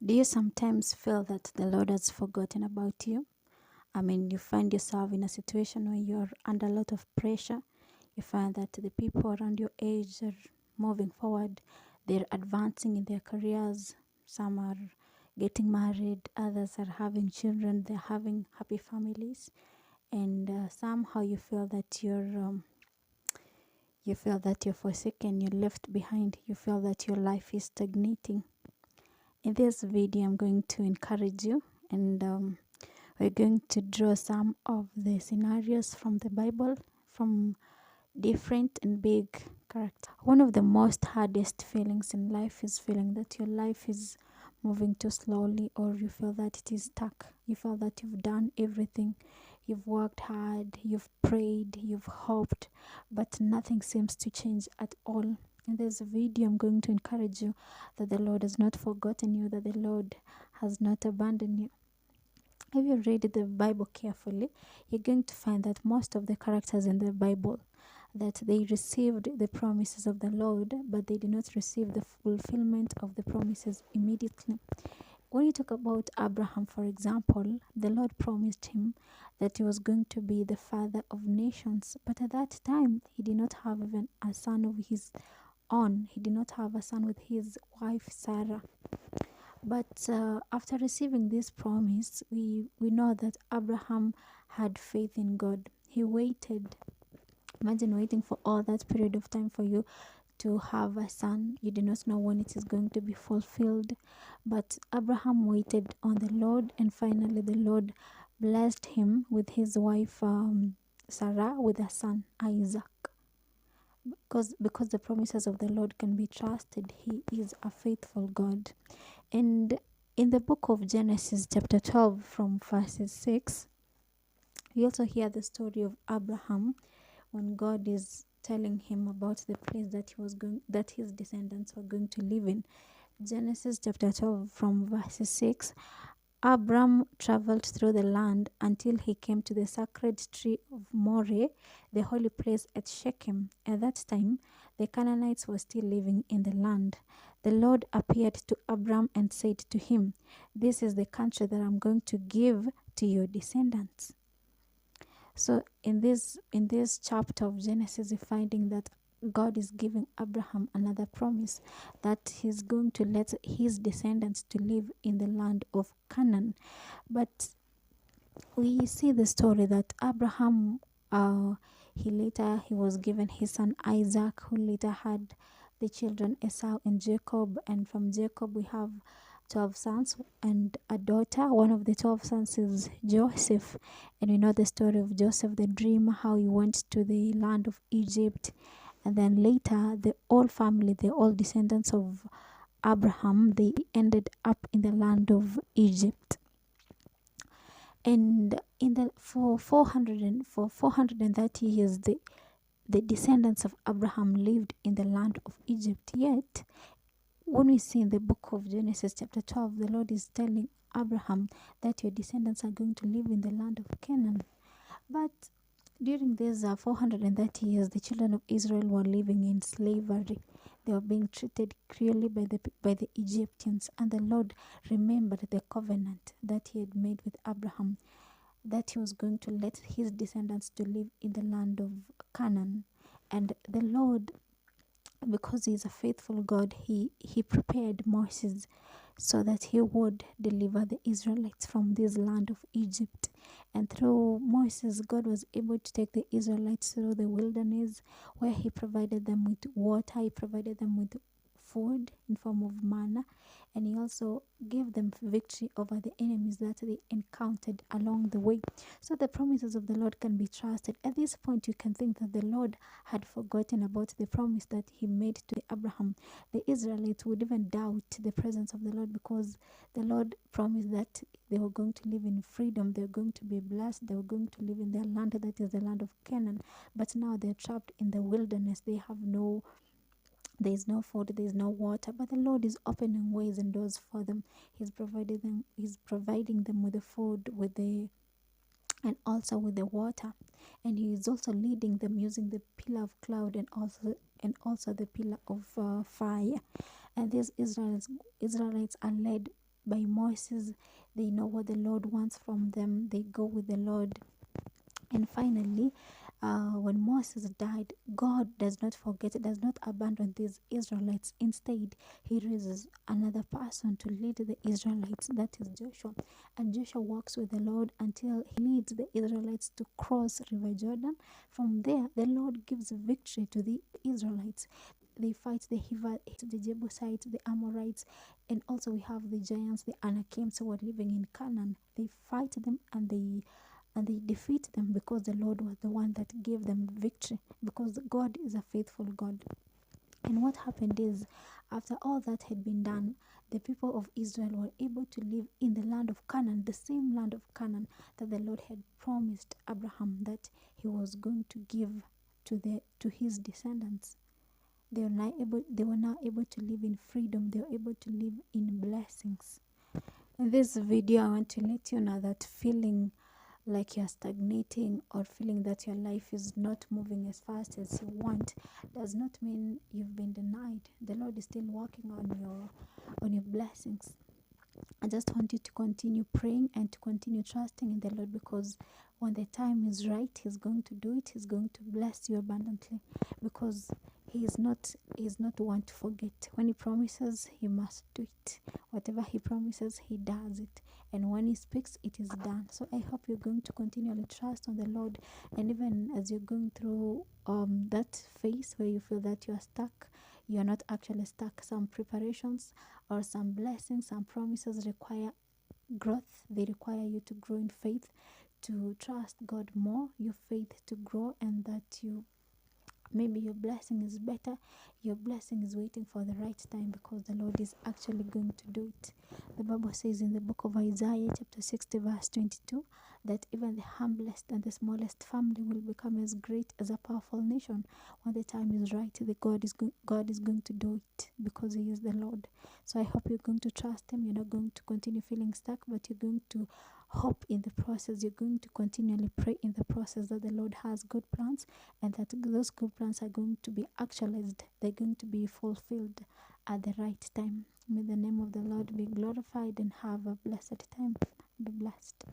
Do you sometimes feel that the Lord has forgotten about you? I mean, you find yourself in a situation where you're under a lot of pressure. You find that the people around your age are moving forward, they're advancing in their careers. Some are getting married, others are having children, they're having happy families, and somehow you feel that you're forsaken, you're left behind, you feel that your life is stagnating. In this video, I'm going to encourage you, and we're going to draw some of the scenarios from the Bible, from different and big characters. One of the most hardest feelings in life is feeling that your life is moving too slowly, or you feel that it is stuck. You feel that you've done everything, you've worked hard, you've prayed, you've hoped, but nothing seems to change at all. In this video, I'm going to encourage you that the Lord has not forgotten you, that the Lord has not abandoned you. If you read the Bible carefully, you're going to find that most of the characters in the Bible, that they received the promises of the Lord, but they did not receive the fulfillment of the promises immediately. When you talk about Abraham, for example, the Lord promised him that he was going to be the father of nations, but at that time he did not have even a son of his own. He did not have a son with his wife Sarah. But after receiving this promise, we know that Abraham had faith in God. He waited. Imagine waiting for all that period of time for you to have a son. You do not know when it is going to be fulfilled. But Abraham waited on the Lord, and finally the Lord blessed him with his wife Sarah with a son, Isaac. Because the promises of the Lord can be trusted. He is a faithful God. And in the book of Genesis chapter 12 from verses 6, we also hear the story of Abraham when God is telling him about the place that his descendants were going to live in. Genesis chapter 12 from verses 6, Abram traveled through the land until he came to the sacred tree of Moreh, the holy place at Shechem. At that time, the Canaanites were still living in the land. The Lord appeared to Abram and said to him, "This is the country that I'm going to give to your descendants." So in this chapter of Genesis, we're finding that God is giving Abraham another promise, that he's going to let his descendants to live in the land of Canaan. But we see the story that Abraham, he was given his son Isaac, who later had the children Esau and Jacob, and from Jacob we have 12 sons and a daughter. One of the 12 sons is Joseph, and we know the story of Joseph, the dream, how he went to the land of Egypt, and then later the whole family, the all descendants of Abraham, they ended up in the land of Egypt. And for 430 years, the descendants of Abraham lived in the land of Egypt. Yet when we see in the book of Genesis chapter 12, the Lord is telling Abraham that your descendants are going to live in the land of Canaan. But during these 430 years, the children of Israel were living in slavery. They were being treated cruelly by the Egyptians, and the Lord remembered the covenant that he had made with Abraham, that he was going to let his descendants to live in the land of Canaan. And the Lord, because he is a faithful God, he prepared Moses so that he would deliver the Israelites from this land of Egypt. And through Moses, God was able to take the Israelites through the wilderness, where he provided them with water, he provided them with food in form of manna, and he also gave them victory over the enemies that they encountered along the way. So the promises of the Lord can be trusted. At this point, you can think that the Lord had forgotten about the promise that he made to Abraham. The Israelites would even doubt the presence of the Lord, because the Lord promised that they were going to live in freedom, they were going to be blessed, they were going to live in their land, that is the land of Canaan. But now they're trapped in the wilderness. There is no food, there is no water, but the Lord is opening ways and doors for them. He's providing them with the food, and also with the water, and he is also leading them using the pillar of cloud and also the pillar of fire. And these Israelites are led by Moses. They know what the Lord wants from them. They go with the Lord. And finally, when Moses died, God does not forget, does not abandon these Israelites. Instead, he raises another person to lead the Israelites, that is Joshua. And Joshua walks with the Lord until he leads the Israelites to cross River Jordan. From there, the Lord gives victory to the Israelites. They fight the Hivites, the Jebusites, the Amorites, and also we have the giants, the Anakims, who were living in Canaan. They fight them and they defeat them because the Lord was the one that gave them victory, because God is a faithful God. And what happened is, after all that had been done, the people of Israel were able to live in the land of Canaan, the same land of Canaan that the Lord had promised Abraham that he was going to give to his descendants. They were now able to live in freedom. They were able to live in blessings. In this video, I want to let you know that feeling like you're stagnating or feeling that your life is not moving as fast as you want does not mean you've been denied. The Lord is still working on your blessings. I just want you to continue praying and to continue trusting in the Lord, because when the time is right, He's going to do it. He's going to bless you abundantly, because He is not one to forget. When He promises, He must do it. Whatever He promises, He does it. And when He speaks, it is done. So I hope you're going to continually trust on the Lord. And even as you're going through that phase where you feel that you're stuck, you're not actually stuck. Some preparations or some blessings, some promises require growth. They require you to grow in faith, to trust God more, your faith to grow, and that maybe your blessing is better. Your blessing is waiting for the right time, because the Lord is actually going to do it. The Bible says in the book of Isaiah chapter 60 verse 22 that even the humblest and the smallest family will become as great as a powerful nation. When the time is right, God is going to do it, because He is the Lord. So I hope you're going to trust Him. You're not going to continue feeling stuck, but you're going to hope in the process. You're going to continually pray in the process that the Lord has good plans, and that those good plans are going to be actualized. They're going to be fulfilled at the right time. May the name of the Lord be glorified, and have a blessed time. Be blessed.